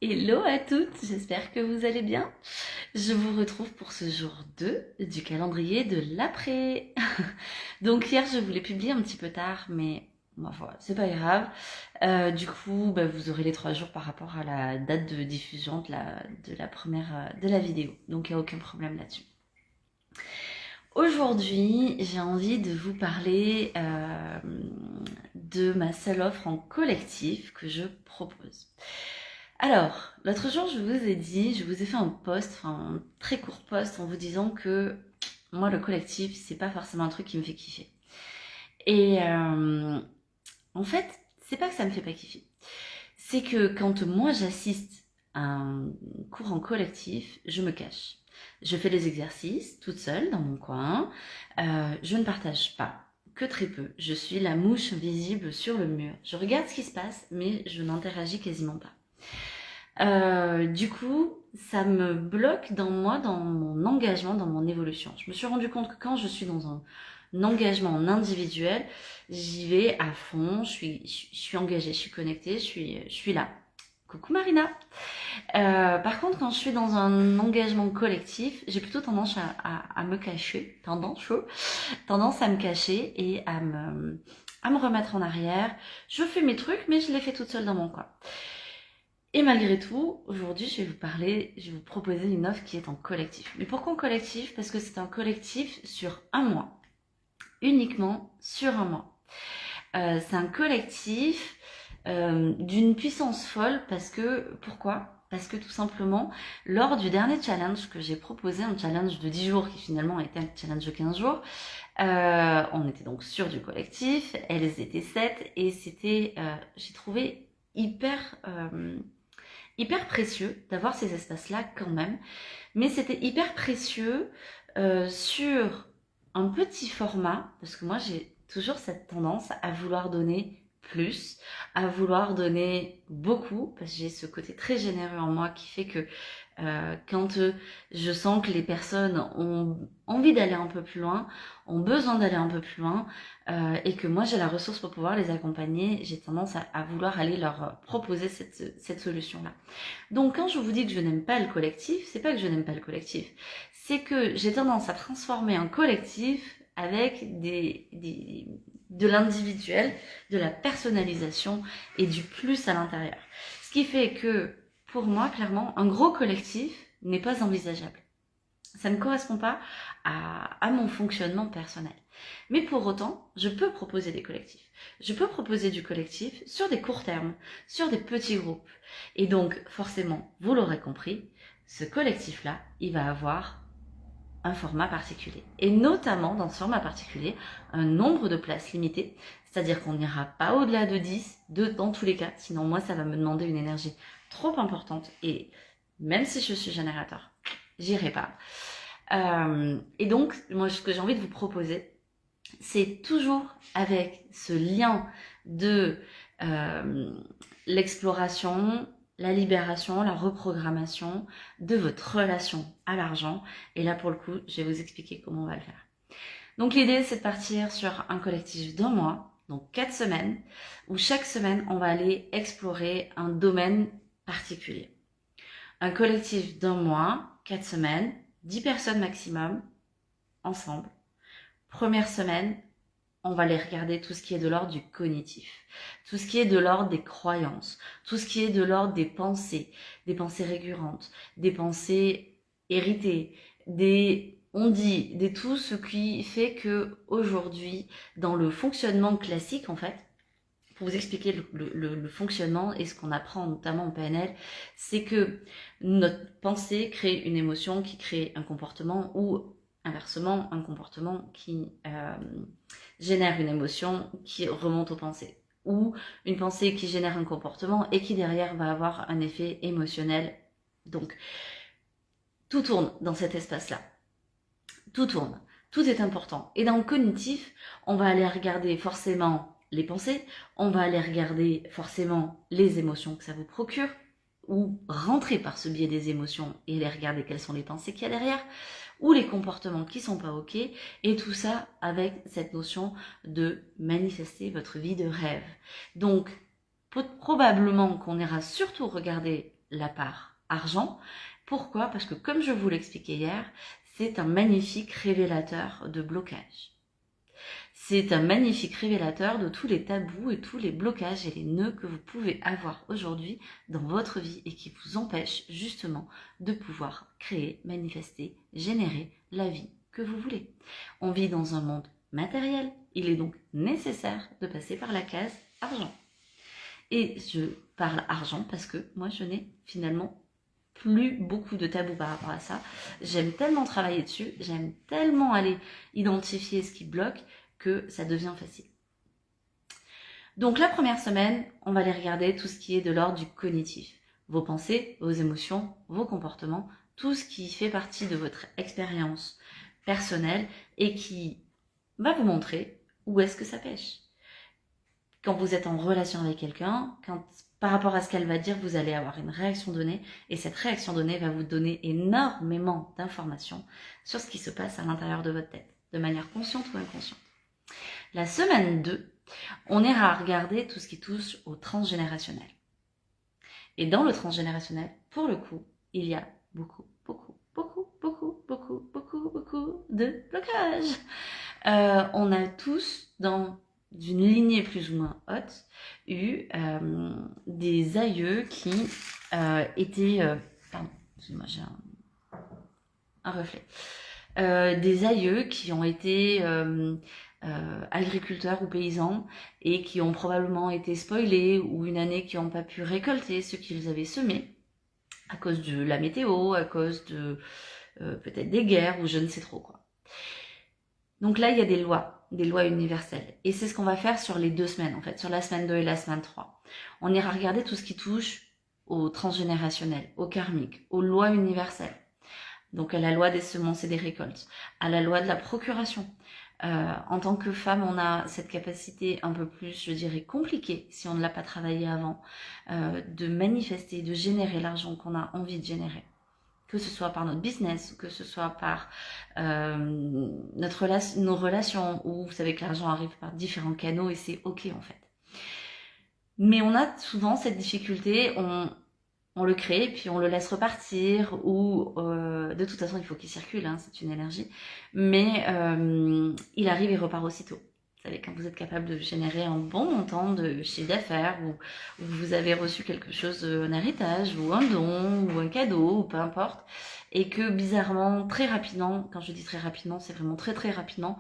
Hello à toutes, j'espère que vous allez bien. Je vous retrouve pour ce jour 2 du calendrier de l'après. Donc hier je voulais publier un petit peu tard, mais ma foi, c'est pas grave. Du coup, vous aurez les 3 jours par rapport à la date de diffusion de la première de la vidéo. Donc il n'y a aucun problème là-dessus. Aujourd'hui, j'ai envie de vous parler de ma seule offre en collectif que je propose. Alors, l'autre jour, je vous ai fait un post, enfin un très court post en vous disant que moi, le collectif, c'est pas forcément un truc qui me fait kiffer. Et en fait, c'est pas que ça me fait pas kiffer. C'est que quand moi j'assiste à un cours en collectif, je me cache. Je fais les exercices toute seule dans mon coin. Je ne partage pas, que très peu. Je suis la mouche visible sur le mur. Je regarde ce qui se passe, mais je n'interagis quasiment pas. Du coup, ça me bloque dans moi, dans mon engagement, dans mon évolution. Je me suis rendu compte que quand je suis dans un engagement en individuel, j'y vais à fond, je suis engagée, je suis connectée, je suis là. Coucou Marina. Par contre, quand je suis dans un engagement collectif, j'ai plutôt tendance à me cacher, tendance à me cacher et à me remettre en arrière. Je fais mes trucs, mais je les fais toute seule dans mon coin. Et malgré tout, aujourd'hui, je vais vous proposer une offre qui est en collectif. Mais pourquoi en collectif? Parce que c'est un collectif sur un mois, uniquement sur un mois. C'est un collectif d'une puissance folle pourquoi? Parce que tout simplement, lors du dernier challenge que j'ai proposé, un challenge de 10 jours qui finalement était un challenge de 15 jours, on était donc sur du collectif, elles étaient 7 et j'ai trouvé hyper précieux d'avoir ces espaces-là quand même. Mais c'était hyper précieux sur un petit format, parce que moi j'ai toujours cette tendance à vouloir donner plus, à vouloir donner beaucoup, parce que j'ai ce côté très généreux en moi qui fait que quand je sens que les personnes ont envie d'aller un peu plus loin, ont besoin d'aller un peu plus loin, et que moi j'ai la ressource pour pouvoir les accompagner, j'ai tendance à vouloir aller leur proposer cette solution-là. Donc quand je vous dis que je n'aime pas le collectif, c'est pas que je n'aime pas le collectif, c'est que j'ai tendance à transformer un collectif avec de l'individuel, de la personnalisation et du plus à l'intérieur. Ce qui fait que pour moi, clairement, un gros collectif n'est pas envisageable. Ça ne correspond pas à mon fonctionnement personnel. Mais pour autant, je peux proposer des collectifs. Je peux proposer du collectif sur des courts termes, sur des petits groupes. Et donc, forcément, vous l'aurez compris, ce collectif-là, il va avoir un format particulier. Et notamment, dans ce format particulier, un nombre de places limité. C'est-à-dire qu'on n'ira pas au-delà de 10, dans tous les cas. Sinon, moi, ça va me demander une énergie trop importante. Et même si je suis générateur, j'irai pas. Et donc, moi, ce que j'ai envie de vous proposer, c'est toujours avec ce lien de l'exploration, la libération, la reprogrammation de votre relation à l'argent. Et là, pour le coup, je vais vous expliquer comment on va le faire. Donc, l'idée, c'est de partir sur un collectif d'un mois, donc 4 semaines, où chaque semaine, on va aller explorer un domaine particulier. Un collectif d'un mois, 4 semaines, 10 personnes maximum, ensemble. Première semaine, on va aller regarder tout ce qui est de l'ordre du cognitif, tout ce qui est de l'ordre des croyances, tout ce qui est de l'ordre des pensées récurrentes, des pensées héritées, tout ce qui fait que aujourd'hui, dans le fonctionnement classique en fait, pour vous expliquer le fonctionnement et ce qu'on apprend notamment en PNL, c'est que notre pensée crée une émotion qui crée un comportement ou inversement un comportement qui génère une émotion qui remonte aux pensées ou une pensée qui génère un comportement et qui derrière va avoir un effet émotionnel. Donc tout tourne dans cet espace-là. Tout tourne. Tout est important. Et dans le cognitif, on va aller regarder forcément les pensées, on va aller regarder forcément les émotions que ça vous procure, ou rentrer par ce biais des émotions et aller regarder quelles sont les pensées qu'il y a derrière, ou les comportements qui sont pas ok, et tout ça avec cette notion de manifester votre vie de rêve. Donc, probablement qu'on ira surtout regarder la part argent. Pourquoi? Parce que comme je vous l'expliquais hier, c'est un magnifique révélateur de blocage. C'est un magnifique révélateur de tous les tabous et tous les blocages et les nœuds que vous pouvez avoir aujourd'hui dans votre vie et qui vous empêchent justement de pouvoir créer, manifester, générer la vie que vous voulez. On vit dans un monde matériel, il est donc nécessaire de passer par la case argent. Et je parle argent parce que moi je n'ai finalement plus beaucoup de tabous par rapport à ça. J'aime tellement travailler dessus, j'aime tellement aller identifier ce qui bloque que ça devient facile. Donc la première semaine, on va aller regarder tout ce qui est de l'ordre du cognitif. Vos pensées, vos émotions, vos comportements, tout ce qui fait partie de votre expérience personnelle et qui va vous montrer où est-ce que ça pêche. Quand vous êtes en relation avec quelqu'un, par rapport à ce qu'elle va dire, vous allez avoir une réaction donnée et cette réaction donnée va vous donner énormément d'informations sur ce qui se passe à l'intérieur de votre tête, de manière consciente ou inconsciente. La semaine 2, on ira regarder tout ce qui touche au transgénérationnel. Et dans le transgénérationnel, pour le coup, il y a beaucoup de blocages. On a tous, dans une lignée plus ou moins haute, eu des aïeux qui étaient... pardon, excusez-moi, j'ai un reflet. Des aïeux qui ont été agriculteurs ou paysans et qui ont probablement été spoilés ou une année qui n'ont pas pu récolter ce qu'ils avaient semé à cause de la météo, à cause de peut-être des guerres ou je ne sais trop quoi. Donc là, il y a des lois universelles. Et c'est ce qu'on va faire sur les 2 semaines, en fait, sur la semaine 2 et la semaine 3. On ira regarder tout ce qui touche au transgénérationnel, au karmique, aux lois universelles. Donc à la loi des semences et des récoltes, à la loi de la procuration. En tant que femme, on a cette capacité un peu plus, je dirais, compliquée, si on ne l'a pas travaillé avant, de manifester, de générer l'argent qu'on a envie de générer. Que ce soit par notre business, que ce soit par nos relations, où vous savez que l'argent arrive par différents canaux et c'est ok en fait. Mais on a souvent cette difficulté, on le crée, puis on le laisse repartir, ou de toute façon il faut qu'il circule, hein, c'est une énergie, mais il arrive et repart aussitôt. Vous savez, quand vous êtes capable de générer un bon montant de chiffre d'affaires, ou vous avez reçu quelque chose, un héritage, ou un don, ou un cadeau, ou peu importe, et que bizarrement, très rapidement, quand je dis très rapidement, c'est vraiment très très rapidement,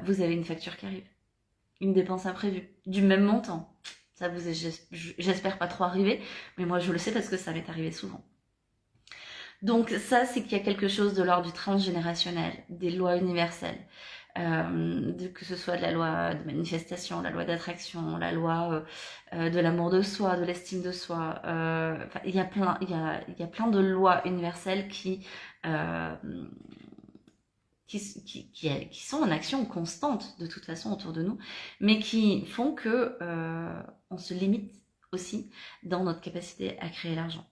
vous avez une facture qui arrive, une dépense imprévue, du même montant. Ça vous est, j'espère pas trop arrivé, mais moi je le sais parce que ça m'est arrivé souvent. Donc ça, c'est qu'il y a quelque chose de l'ordre du transgénérationnel, des lois universelles, que ce soit de la loi de manifestation, la loi d'attraction, la loi de l'amour de soi, de l'estime de soi. Il y a plein de lois universelles qui sont en action constante de toute façon autour de nous, mais qui font que on se limite aussi dans notre capacité à créer l'argent.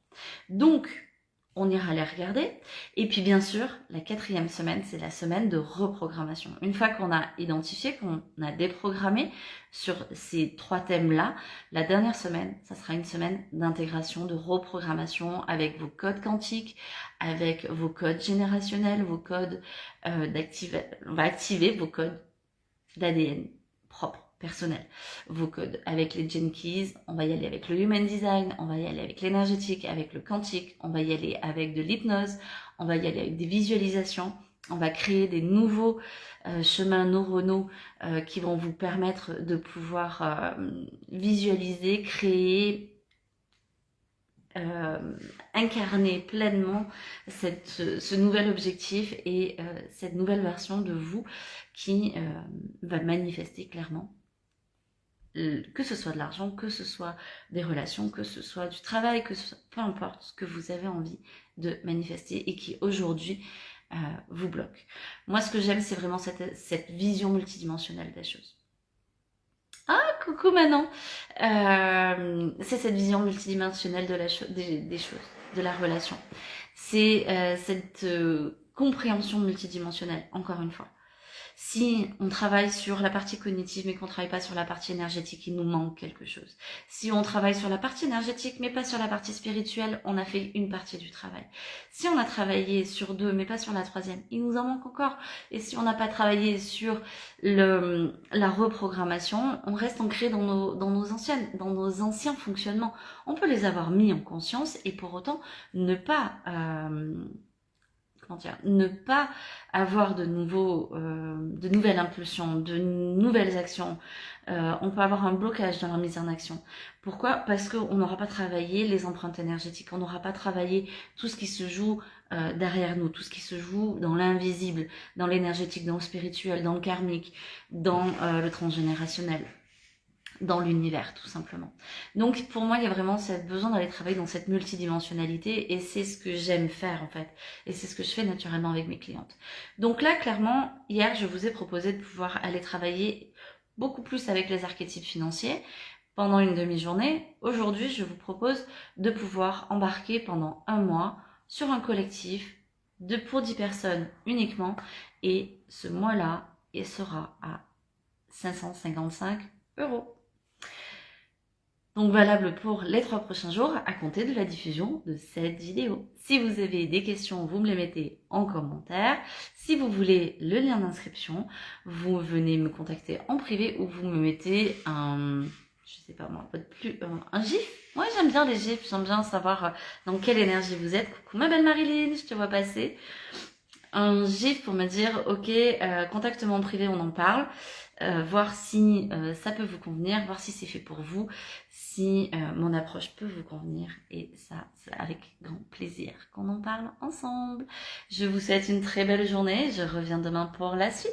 Donc, on ira les regarder. Et puis bien sûr, la 4e semaine, c'est la semaine de reprogrammation. Une fois qu'on a identifié, qu'on a déprogrammé sur ces 3 thèmes-là, la dernière semaine, ça sera une semaine d'intégration, de reprogrammation avec vos codes quantiques, avec vos codes générationnels, vos codes on va activer vos codes d'ADN propres, personnels. Vos codes avec les Gene Keys, on va y aller avec le Human Design, on va y aller avec l'énergétique, avec le quantique, on va y aller avec de l'hypnose, on va y aller avec des visualisations, on va créer des nouveaux chemins neuronaux qui vont vous permettre de pouvoir visualiser, créer, incarner pleinement ce nouvel objectif et cette nouvelle version de vous qui va manifester clairement, que ce soit de l'argent, que ce soit des relations, que ce soit du travail, que ce soit, peu importe ce que vous avez envie de manifester et qui aujourd'hui vous bloque. Moi, ce que j'aime, c'est vraiment cette vision multidimensionnelle des choses. Ah, coucou Manon. C'est cette vision multidimensionnelle des choses, de la relation. C'est cette compréhension multidimensionnelle, encore une fois. Si on travaille sur la partie cognitive mais qu'on ne travaille pas sur la partie énergétique, il nous manque quelque chose. Si on travaille sur la partie énergétique mais pas sur la partie spirituelle, on a fait une partie du travail. Si on a travaillé sur 2 mais pas sur la 3e, il nous en manque encore. Et si on n'a pas travaillé sur la reprogrammation, on reste ancré dans nos anciens fonctionnements. On peut les avoir mis en conscience et pour autant ne pas... ne pas avoir de nouvelles impulsions, de nouvelles actions. On peut avoir un blocage dans la mise en action. Pourquoi? Parce qu'on n'aura pas travaillé les empreintes énergétiques, on n'aura pas travaillé tout ce qui se joue derrière nous, tout ce qui se joue dans l'invisible, dans l'énergétique, dans le spirituel, dans le karmique, dans le transgénérationnel, dans l'univers tout simplement. Donc pour moi il y a vraiment besoin d'aller travailler dans cette multidimensionnalité et c'est ce que j'aime faire en fait et c'est ce que je fais naturellement avec mes clientes. Donc là clairement hier je vous ai proposé de pouvoir aller travailler beaucoup plus avec les archétypes financiers pendant une demi-journée. Aujourd'hui je vous propose de pouvoir embarquer pendant un mois sur un collectif pour 10 personnes uniquement et ce mois-là il sera à 555 €. Donc valable pour les 3 prochains jours à compter de la diffusion de cette vidéo. Si vous avez des questions, vous me les mettez en commentaire. Si vous voulez le lien d'inscription, vous venez me contacter en privé ou vous me mettez un gif. Moi j'aime bien les gifs, j'aime bien savoir dans quelle énergie vous êtes. Coucou ma belle Marilyn, je te vois passer. Un gif pour me dire ok, contacte-moi en privé, on en parle. Voir si ça peut vous convenir, voir si c'est fait pour vous, si mon approche peut vous convenir et ça c'est avec grand plaisir qu'on en parle ensemble. Je vous souhaite une très belle journée, je reviens demain pour la suite.